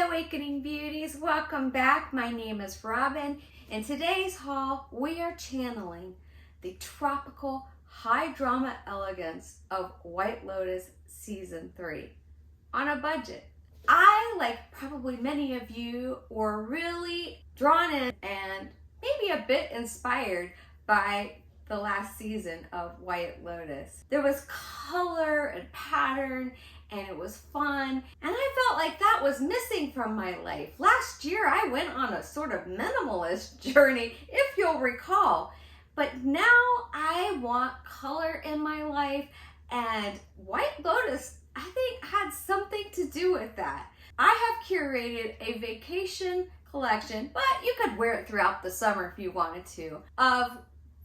Awakening Beauties, welcome back. My name is Robin. In today's haul, we are channeling the tropical high drama elegance of White Lotus Season 3 on a budget. I, like probably many of you, were really drawn in and maybe a bit inspired by the last season of White Lotus. There was color and pattern and it was fun, and I felt like that was missing from my life. Last year I went on a sort of minimalist journey, if you'll recall, but now I want color in my life, and White Lotus, I think, had something to do with that. I have curated a vacation collection, but you could wear it throughout the summer if you wanted to, of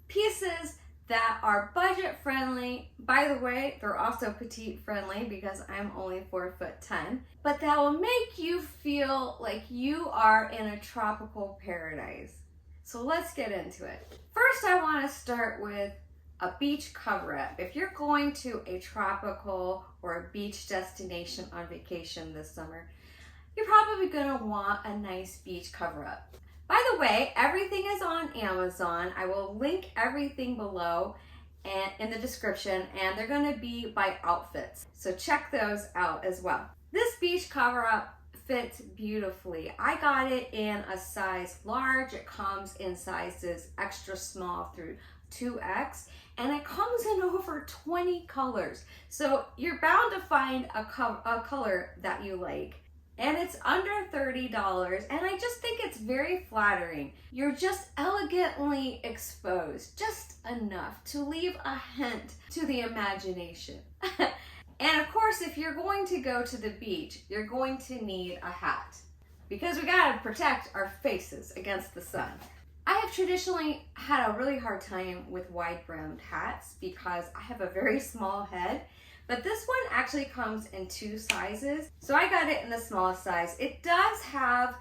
pieces that are budget friendly. By the way, they're also petite friendly because I'm only 4'10", but that will make you feel like you are in a tropical paradise. So let's get into it. First, I want to start with a beach cover-up. If you're going to a tropical or a beach destination on vacation this summer, you're probably going to want a nice beach cover-up. By the way, everything is on Amazon. I will link everything below and in the description, and they're going to be by outfits. So check those out as well. This beach cover-up fits beautifully. I got it in a size large. It comes in sizes extra small through 2X, and it comes in over 20 colors. So you're bound to find a color that you like. And it's under $30, and I just think it's very flattering. You're just elegantly exposed, just enough to leave a hint to the imagination. And of course, if you're going to go to the beach, you're going to need a hat, because we gotta protect our faces against the sun. I have traditionally had a really hard time with wide-brimmed hats because I have a very small head. But this one actually comes in 2 sizes. So I got it in the smallest size. It does have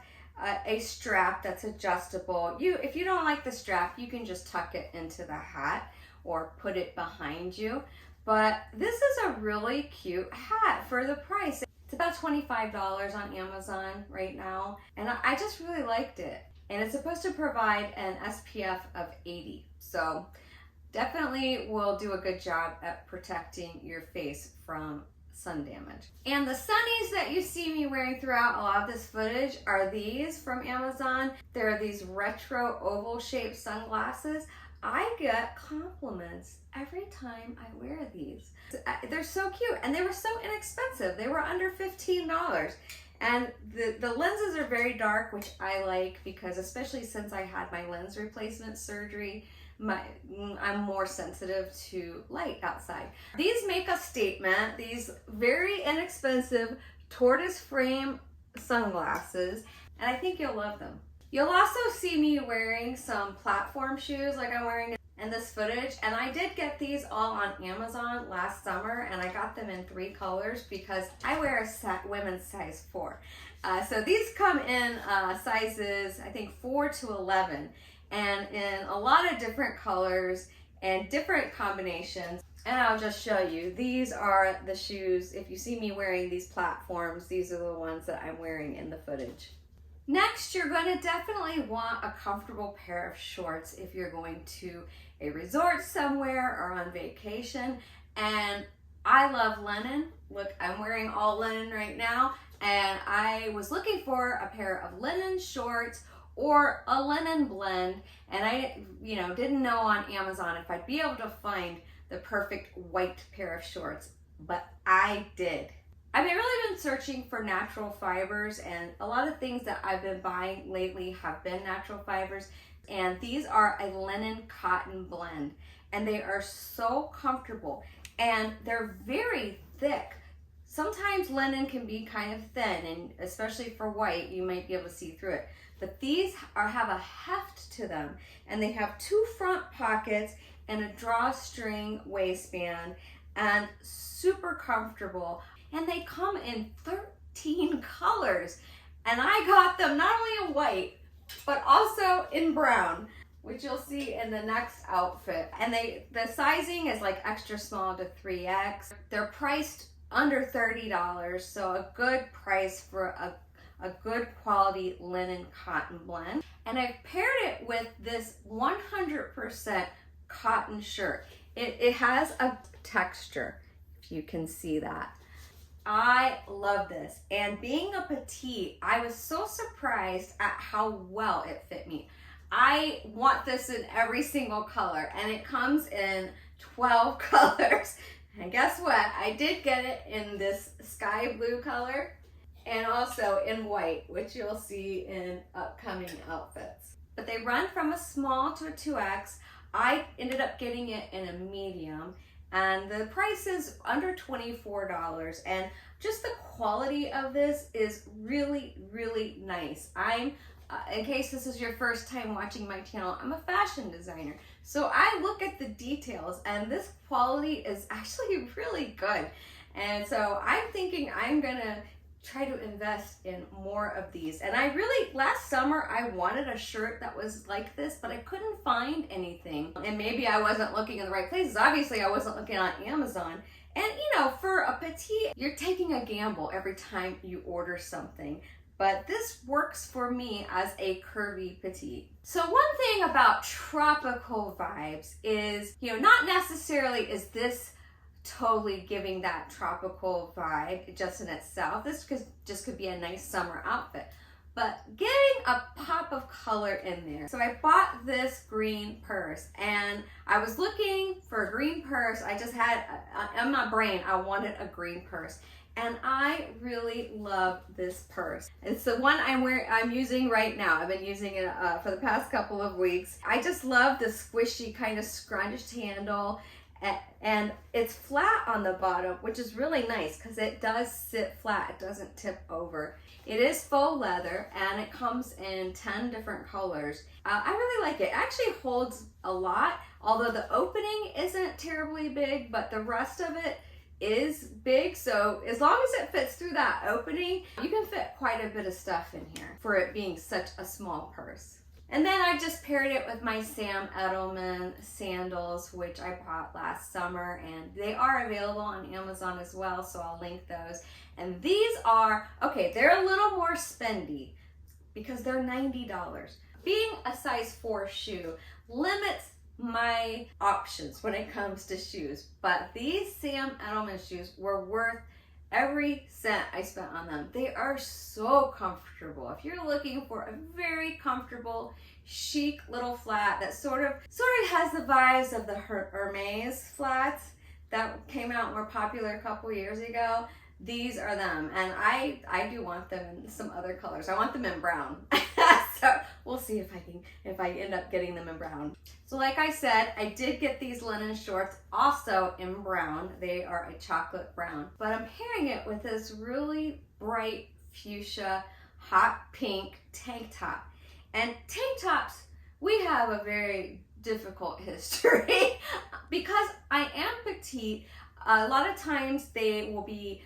a strap that's adjustable. If you don't like the strap, you can just tuck it into the hat or put it behind you. But this is a really cute hat for the price. It's about $25 on Amazon right now. And I just really liked it. And it's supposed to provide an SPF of 80. So definitely will do a good job at protecting your face from sun damage. And the sunnies that you see me wearing throughout a lot of this footage are these from Amazon. They're these retro oval shaped sunglasses. I get compliments every time I wear these. They're so cute, and they were so inexpensive. They were under $15. And the lenses are very dark, which I like, because especially since I had my lens replacement surgery, I'm more sensitive to light outside. These make a statement, these very inexpensive tortoise frame sunglasses, and I think you'll love them. You'll also see me wearing some platform shoes like I'm wearing in this footage, and I did get these all on Amazon last summer, and I got them in 3 colors because I wear a women's size 4. So these come in sizes, I think 4 to 11. And in a lot of different colors and different combinations. And I'll just show you. These are the shoes. If you see me wearing these platforms, these are the ones that I'm wearing in the footage. Next, you're going to definitely want a comfortable pair of shorts if you're going to a resort somewhere or on vacation. And I love linen. Look, I'm wearing all linen right now. And I was looking for a pair of linen shorts or a linen blend, and I didn't know on Amazon if I'd be able to find the perfect white pair of shorts, but I did. I've really been searching for natural fibers, and a lot of things that I've been buying lately have been natural fibers, and these are a linen cotton blend, and they are so comfortable, and they're very thick. Sometimes linen can be kind of thin, and especially for white, you might be able to see through it. But these have a heft to them, and they have 2 front pockets and a drawstring waistband, and super comfortable. And they come in 13 colors, and I got them not only in white, but also in brown, which you'll see in the next outfit. And the sizing is like extra small to 3X. They're priced under $30, so a good price for a a good quality linen cotton blend. And I've paired it with this 100% cotton shirt. It has a texture, if you can see that. I love this. And being a petite, I was so surprised at how well it fit me. I want this in every single color, and it comes in 12 colors. And guess what? I did get it in this sky blue color and also in white, which you'll see in upcoming outfits. But they run from a small to a 2X. I ended up getting it in a medium, and the price is under $24, and just the quality of this is really, really nice. In case this is your first time watching my channel, I'm a fashion designer. So I look at the details, and this quality is actually really good. And so I'm thinking I'm gonna try to invest in more of these. And last summer I wanted a shirt that was like this, but I couldn't find anything. And maybe I wasn't looking in the right places. Obviously I wasn't looking on Amazon. And you know, for a petite, you're taking a gamble every time you order something. But this works for me as a curvy petite. So one thing about tropical vibes is, not necessarily is this totally giving that tropical vibe just in itself. This could be a nice summer outfit, but getting a pop of color in there. So I bought this green purse, and I was looking for a green purse. I just had in my brain, I wanted a green purse. And I really love this purse. It's the one I'm using right now. I've been using it for the past couple of weeks. I just love the squishy kind of scrunched handle, and it's flat on the bottom, which is really nice because it does sit flat. It doesn't tip over. It is faux leather, and it comes in 10 different colors. I really like it. It actually holds a lot, although the opening isn't terribly big, but the rest of it is big. So as long as it fits through that opening, you can fit quite a bit of stuff in here for it being such a small purse. And then I just paired it with my Sam Edelman sandals, which I bought last summer, and they are available on Amazon as well, so I'll link those. And these are, okay, they're a little more spendy because they're $90. Being a size 4 shoe limits my options when it comes to shoes, but these Sam Edelman shoes were worth every cent I spent on them. They are so comfortable. If you're looking for a very comfortable, chic little flat that sort of has the vibes of the Hermes flats that came out and were popular a couple years ago, these are them. And I do want them in some other colors. I want them in brown. So we'll see if I end up getting them in brown. So like I said, I did get these linen shorts also in brown. They are a chocolate brown, but I'm pairing it with this really bright fuchsia hot pink tank top. And tank tops, we have a very difficult history because I am petite. A lot of times they will be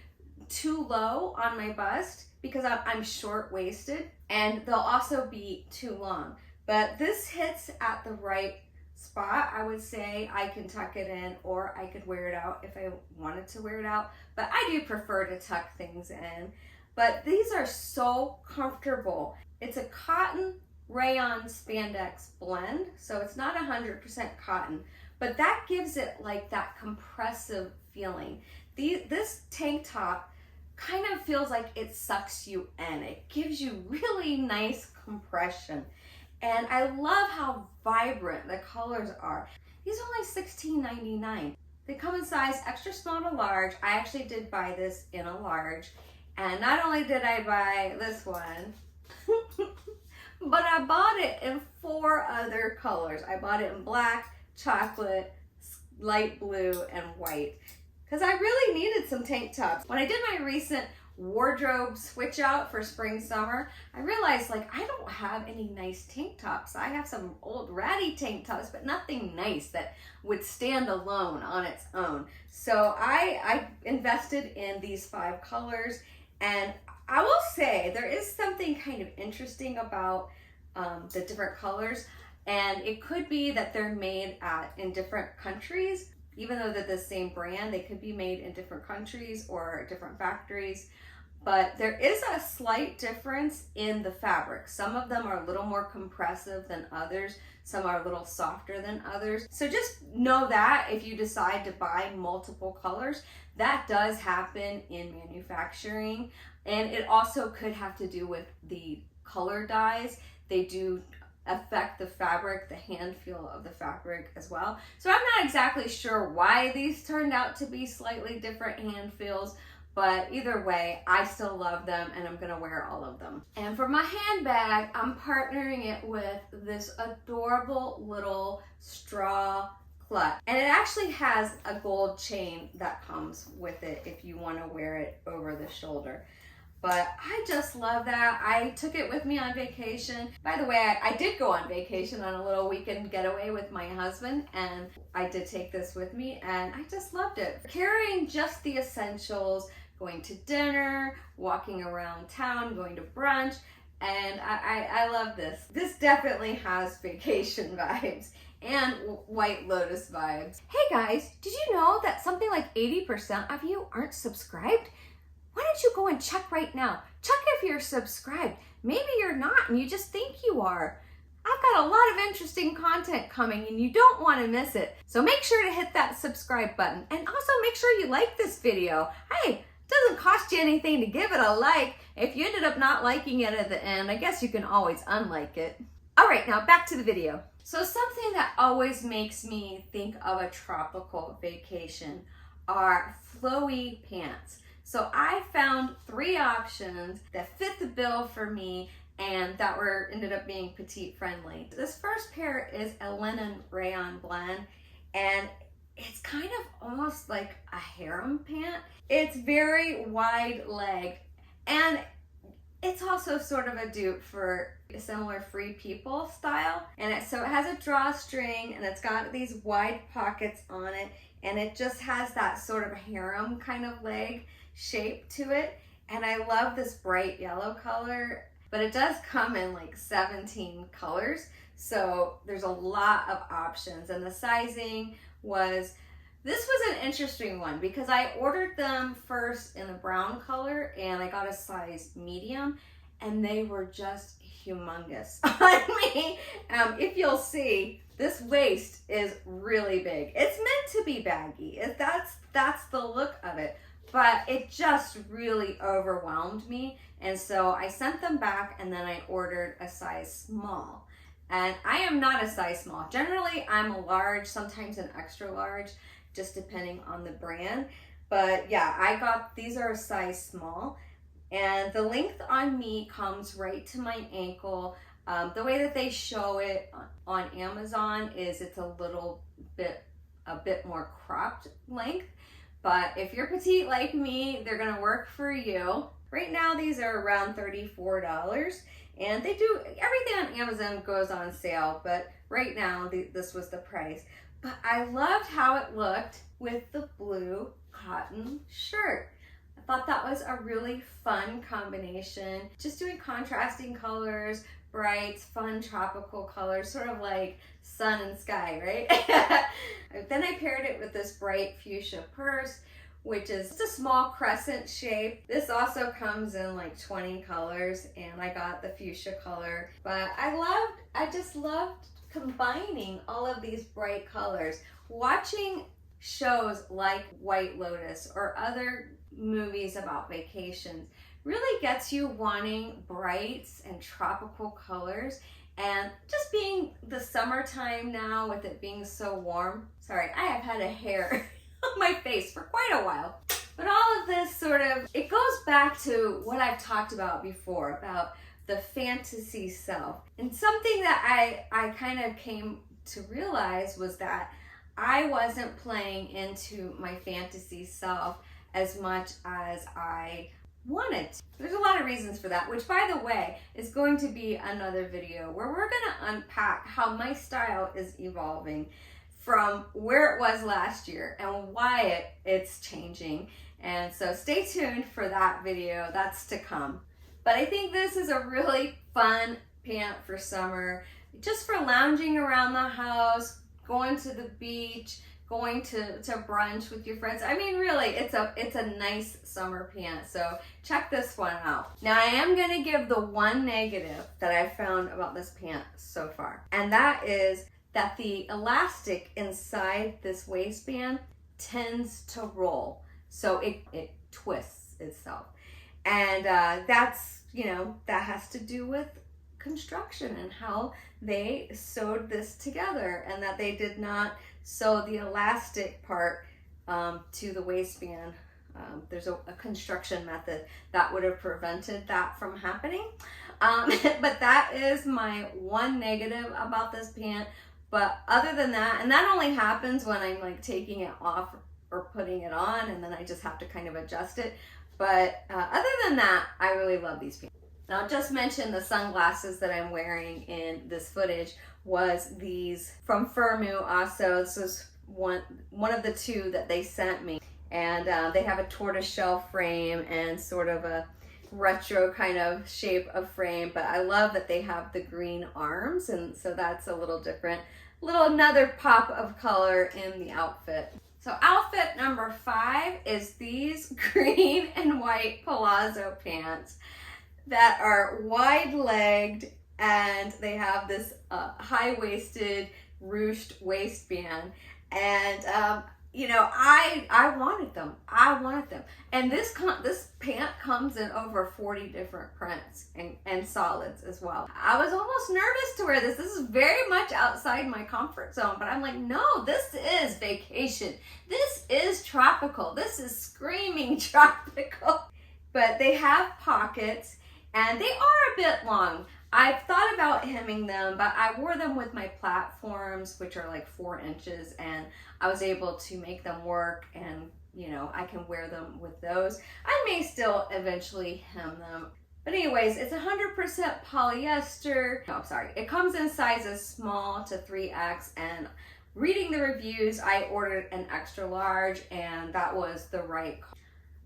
too low on my bust because I'm short-waisted, and they'll also be too long. But this hits at the right spot. I would say I can tuck it in, or I could wear it out if I wanted to wear it out, but I do prefer to tuck things in. But these are so comfortable. It's a cotton rayon spandex blend, so it's not 100% cotton, but that gives it like that compressive feeling. This tank top kind of feels like it sucks you in. It gives you really nice compression. And I love how vibrant the colors are. These are only $16.99. They come in size extra small to large. I actually did buy this in a large. And not only did I buy this one, but I bought it in 4 other colors. I bought it in black, chocolate, light blue, and white, because I really needed some tank tops. When I did my recent wardrobe switch out for spring summer, I realized like I don't have any nice tank tops. I have some old ratty tank tops, but nothing nice that would stand alone on its own. So I invested in these 5 colors, and I will say there is something kind of interesting about the different colors, and it could be that they're made in different countries. Even though they're the same brand, they could be made in different countries or different factories. but there is a slight difference in the fabric. Some of them are a little more compressive than others. Some are a little softer than others. So just know that if you decide to buy multiple colors, that does happen in manufacturing. And it also could have to do with the color dyes. They do affect the fabric, the hand feel of the fabric as well. So I'm not exactly sure why these turned out to be slightly different hand feels, but either way, I still love them and I'm gonna wear all of them. And for my handbag, I'm partnering it with this adorable little straw clutch. And it actually has a gold chain that comes with it if you wanna wear it over the shoulder. But I just love that. I took it with me on vacation. By the way, I did go on vacation on a little weekend getaway with my husband, and I did take this with me, and I just loved it. Carrying just the essentials, going to dinner, walking around town, going to brunch, and I love this. This definitely has vacation vibes and White Lotus vibes. Hey guys, did you know that something like 80% of you aren't subscribed? Why don't you go and check right now? Check if you're subscribed. Maybe you're not and you just think you are. I've got a lot of interesting content coming and you don't want to miss it. So make sure to hit that subscribe button and also make sure you like this video. Hey, it doesn't cost you anything to give it a like. If you ended up not liking it at the end, I guess you can always unlike it. All right, now back to the video. So something that always makes me think of a tropical vacation are flowy pants. So I found 3 options that fit the bill for me and that ended up being petite friendly. This first pair is a linen rayon blend, and it's kind of almost like a harem pant. It's very wide legged, and it's also sort of a dupe for a similar Free People style. And so it has a drawstring and it's got these wide pockets on it, and it just has that sort of harem kind of leg shape to it. And I love this bright yellow color, but it does come in like 17 colors. So there's a lot of options, and the sizing this was an interesting one because I ordered them first in a brown color and I got a size medium, and they were just humongous on me. If you'll see, this waist is really big. It's meant to be baggy. That's the look of it. But it just really overwhelmed me. And so I sent them back and then I ordered a size small. And I am not a size small. Generally, I'm a large, sometimes an extra large, just depending on the brand. But yeah, these are a size small. And the length on me comes right to my ankle. The way that they show it on Amazon is it's a bit more cropped length. But if you're petite like me, they're gonna work for you. Right now, these are around $34, and everything on Amazon goes on sale, but right now, this was the price. But I loved how it looked with the blue cotton shirt. I thought that was a really fun combination. Just doing contrasting colors, bright, fun tropical colors, sort of like sun and sky, right? Then I paired it with this bright fuchsia purse, which is just a small crescent shape. This also comes in like 20 colors, and I got the fuchsia color. But I just loved combining all of these bright colors. Watching shows like White Lotus or other movies about vacations really gets you wanting brights and tropical colors. And just being the summertime now with it being so warm. Sorry, I have had a hair on my face for quite a while. But all of this it goes back to what I've talked about before, about the fantasy self. And something that I kind of came to realize was that I wasn't playing into my fantasy self as much as I wanted to. There's a lot of reasons for that, which by the way is going to be another video where we're going to unpack how my style is evolving from where it was last year and why it's changing. And so stay tuned for that video. That's to come. But I think this is a really fun pant for summer, just for lounging around the house, going to the beach, going to brunch with your friends. I mean, really, it's a nice summer pant. So check this one out. Now I am gonna give the one negative that I found about this pant so far. And that is that the elastic inside this waistband tends to roll. So it twists itself. And that's, you know, that has to do with construction and how they sewed this together, and that they did not sew the elastic part to the waistband. There's a construction method that would have prevented that from happening. But that is my one negative about this pant. But other than that, and that only happens when I'm like taking it off or putting it on, and then I just have to kind of adjust it. But other than that, I really love these pants. Now, I'll just mention the sunglasses that I'm wearing in this footage was these from Firmu also. This is one of the two that they sent me. And they have a tortoiseshell frame and sort of a retro kind of shape of frame. But I love that they have the green arms, and so that's a little different. Another pop of color in the outfit. So outfit number 5 is these green and white Palazzo pants that are wide-legged, and they have this high-waisted ruched waistband. And you know, I wanted them. And this pant comes in over 40 different prints and solids as well. I was almost nervous to wear this. This is very much outside my comfort zone, but I'm like, no, this is vacation. This is tropical. This is screaming tropical. But they have pockets, and they are a bit long. I've thought about hemming them, but I wore them with my platforms, which are like 4 inches, and I was able to make them work, and you know, I can wear them with those. I may still eventually hem them. But anyways, it's 100% polyester. No, sorry. It comes in sizes small to 3X, and reading the reviews, I ordered an extra large, and that was the right call.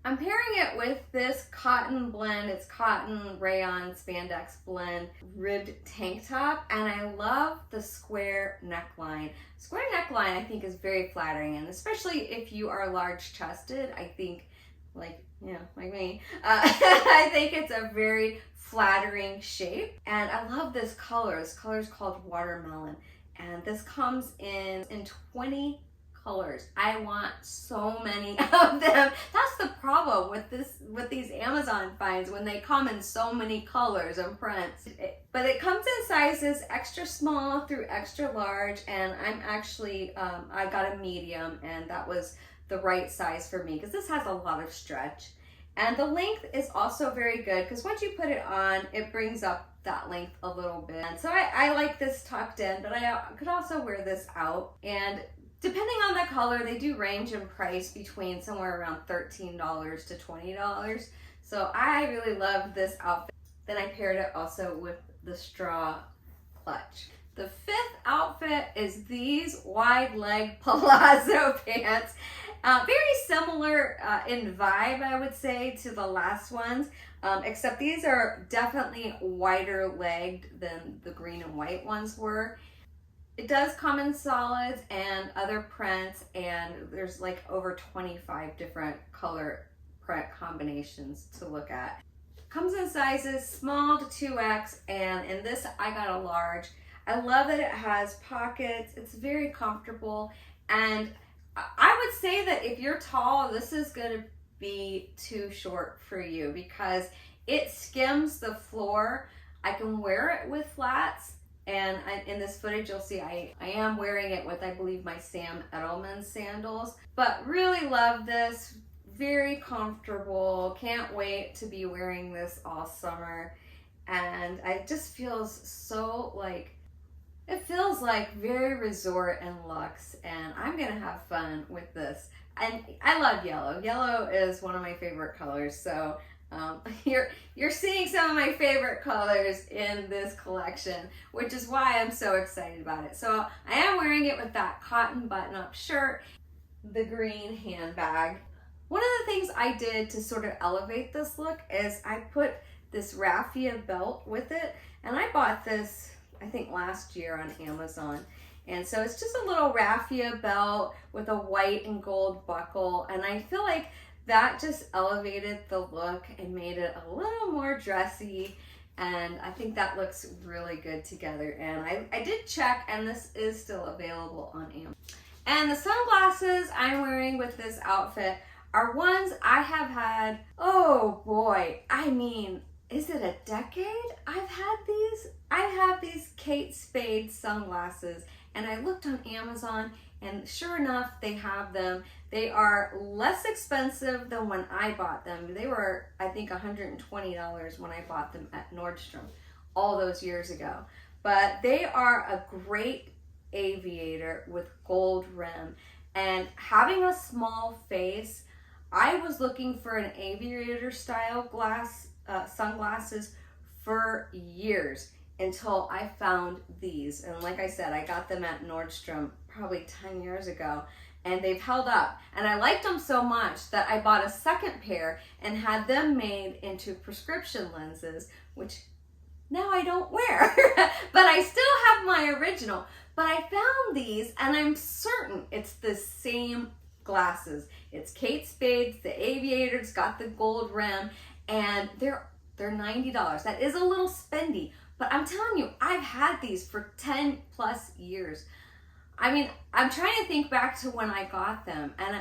I'm pairing it with this cotton blend. It's cotton rayon spandex blend ribbed tank top, and I love the square neckline. Square neckline I think is very flattering, and especially if you are large chested, I think, like, you know, like me, I think it's a very flattering shape. And I love this color. This color is called watermelon, and this comes in 20 colors. I want so many of them. That's the problem with these Amazon finds, when they come in so many colors and prints. But it comes in sizes extra small through extra large, and I'm actually I got a medium, and that was the right size for me because this has a lot of stretch. And the length is also very good because once you put it on, it brings up that length a little bit. And so I like this tucked in, but I could also wear this out. And depending on the color, they do range in price between somewhere around $13 to $20. So I really love this outfit. Then I paired it also with the straw clutch. The 5th outfit is these wide leg Palazzo pants. Very similar in vibe, I would say, to the last ones, except these are definitely wider legged than the green and white ones were. It does come in solids and other prints, and there's like over 25 different color print combinations to look at. Comes in sizes small to 2X, and in this I got a large. I love that it has pockets. It's very comfortable, and I would say that if you're tall, this is going to be too short for you because it skims the floor. I can wear it with flats. And in this footage, you'll see I am wearing it with, I believe, my Sam Edelman sandals. But really love this. Very comfortable. Can't wait to be wearing this all summer. And it just feels so like, it feels like very resort and luxe. And I'm going to have fun with this. And I love yellow. Yellow is one of my favorite colors. So you're seeing some of my favorite colors in this collection, which is why I'm so excited about it. So I am wearing it with that cotton button-up shirt, the green handbag. One of the things I did to sort of elevate this look is I put this raffia belt with it, and I bought this I think last year on Amazon. And so it's just a little raffia belt with a white and gold buckle. And I feel like that just elevated the look and made it a little more dressy. And I think that looks really good together. And I did check, and this is still available on Amazon. And the sunglasses I'm wearing with this outfit are ones I have had, oh boy, I mean, is it a decade I've had these? I have these Kate Spade sunglasses, and I looked on Amazon, and sure enough, they have them. They are less expensive than when I bought them. They were, I think, $120 when I bought them at Nordstrom all those years ago. But they are a great aviator with gold rim. And having a small face, I was looking for an aviator style sunglasses for years until I found these. And like I said, I got them at Nordstrom probably 10 years ago, and they've held up. And I liked them so much that I bought a second pair and had them made into prescription lenses, which now I don't wear, but I still have my original. But I found these, and I'm certain it's the same glasses. It's Kate Spade's, the aviator's got the gold rim, and they're $90. That is a little spendy, but I'm telling you, I've had these for 10 plus years. I mean, I'm trying to think back to when I got them, and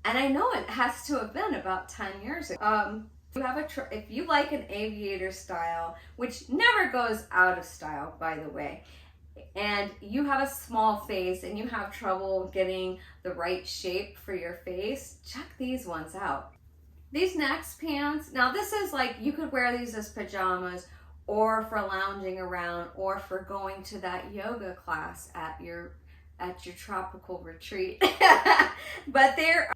I know it has to have been about 10 years ago. If you like an aviator style, which never goes out of style, by the way, and you have a small face and you have trouble getting the right shape for your face, check these ones out. These next pants, now this is like, you could wear these as pajamas or for lounging around or for going to that yoga class at your tropical retreat. But they're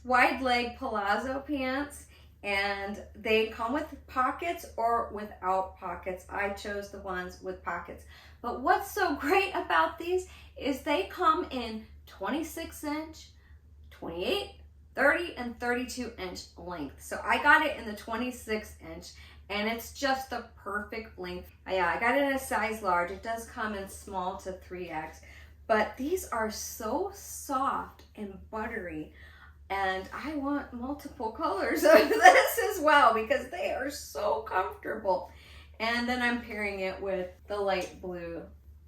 wide leg Palazzo pants, and they come with pockets or without pockets. I chose the ones with pockets. But what's so great about these is they come in 26 inch, 28, 30, and 32 inch length. So I got it in the 26 inch, and it's just the perfect length. Yeah, I got it in a size large. It does come in small to 3X, but these are so soft and buttery. And I want multiple colors of this as well because they are so comfortable. And then I'm pairing it with the light blue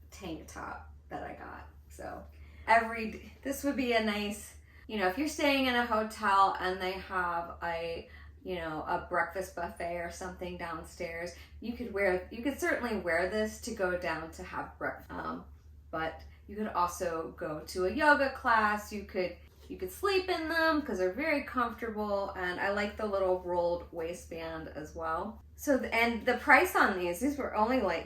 tank top that I got. So this would be a nice, if you're staying in a hotel and they have a breakfast buffet or something downstairs, you could certainly wear this to go down to have breakfast. But you could also go to a yoga class. You could sleep in them because they're very comfortable, and I like the little rolled waistband as well. So, and the price on these were only about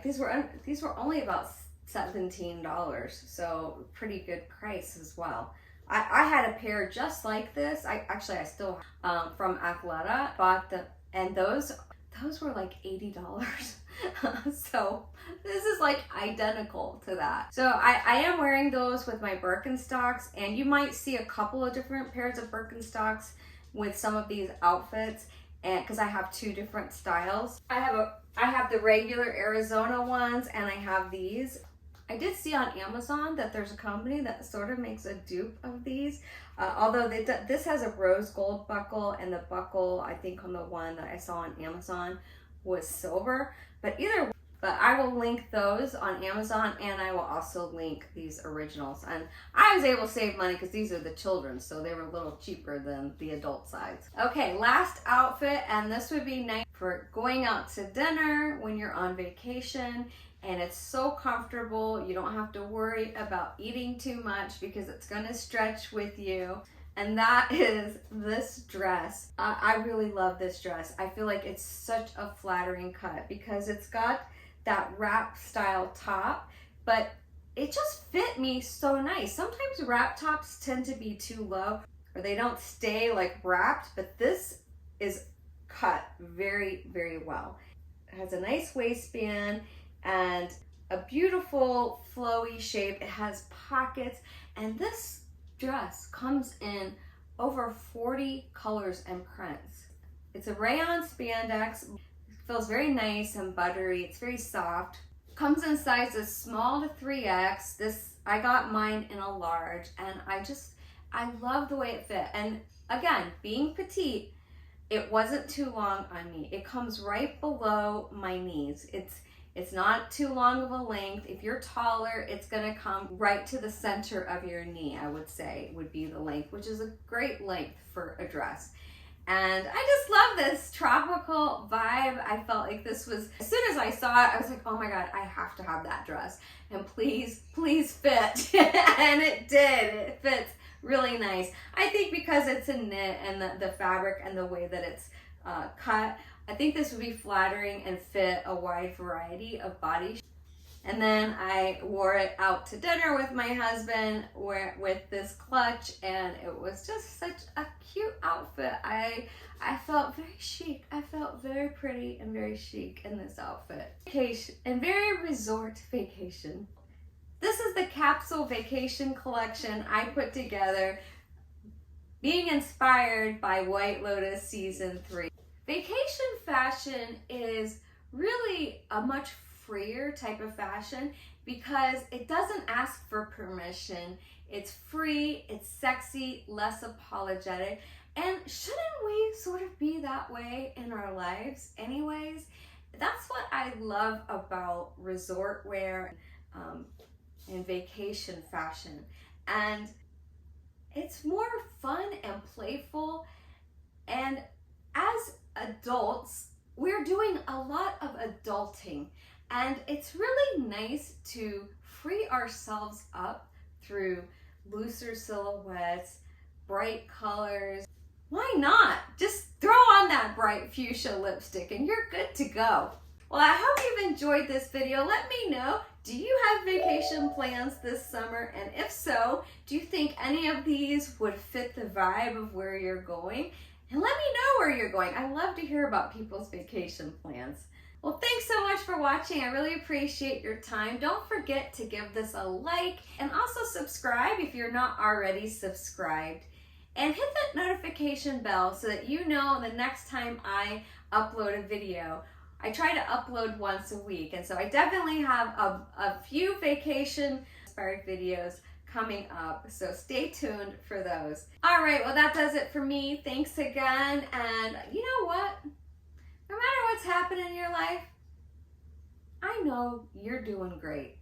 $17, so pretty good price as well. I had a pair just like this. I still from Athleta bought them, and those were like $80. So this is like identical to that. So I am wearing those with my Birkenstocks, and you might see a couple of different pairs of Birkenstocks with some of these outfits, and because I have two different styles. I have the regular Arizona ones, and I have these. I did see on Amazon that there's a company that sort of makes a dupe of these, although this has a rose gold buckle, and the buckle I think on the one that I saw on Amazon was silver. But I will link those on Amazon, and I will also link these originals. And I was able to save money because these are the children's, so they were a little cheaper than the adult size. Okay, last outfit, and this would be nice for going out to dinner when you're on vacation, and it's so comfortable. You don't have to worry about eating too much because it's gonna stretch with you. And that is this dress. I really love this dress. I feel like it's such a flattering cut because it's got that wrap style top, but it just fit me so nice. Sometimes wrap tops tend to be too low or they don't stay like wrapped, but this is cut very, very well. It has a nice waistband and a beautiful flowy shape. It has pockets, and this dress comes in over 40 colors and prints. It's a rayon spandex. It feels very nice and buttery. It's very soft. Comes in sizes small to 3X. I got mine in a large, and I love the way it fit. And again, being petite, it wasn't too long on me. It comes right below my knees. It's not too long of a length. If you're taller, it's gonna come right to the center of your knee, I would say, would be the length, which is a great length for a dress. And I just love this tropical vibe. I felt like this was, as soon as I saw it, I was like, oh my God, I have to have that dress. And please, please fit. And it did, it fits really nice. I think because it's a knit and the fabric and the way that it's cut, I think this would be flattering and fit a wide variety of body. And then I wore it out to dinner with my husband with this clutch, and it was just such a cute outfit. I felt very chic. I felt very pretty and very chic in this outfit. Vacation, and very resort vacation. This is the capsule vacation collection I put together, being inspired by White Lotus Season 3. Vacation fashion is really a much freer type of fashion because it doesn't ask for permission. It's free, it's sexy, less apologetic. And shouldn't we sort of be that way in our lives anyways? That's what I love about resort wear and vacation fashion. And it's more fun and playful. And as adults, we're doing a lot of adulting. And it's really nice to free ourselves up through looser silhouettes, bright colors. Why not? Just throw on that bright fuchsia lipstick and you're good to go. Well, I hope you've enjoyed this video. Let me know, do you have vacation plans this summer? And if so, do you think any of these would fit the vibe of where you're going? And let me know where you're going. I love to hear about people's vacation plans. Well, thanks so much for watching. I really appreciate your time. Don't forget to give this a like and also subscribe if you're not already subscribed. And hit that notification bell so that you know the next time I upload a video. I try to upload once a week, and so I definitely have a few vacation inspired videos coming up, so stay tuned for those. All right, well, that does it for me. Thanks again, and you know what? No matter what's happening in your life, I know you're doing great.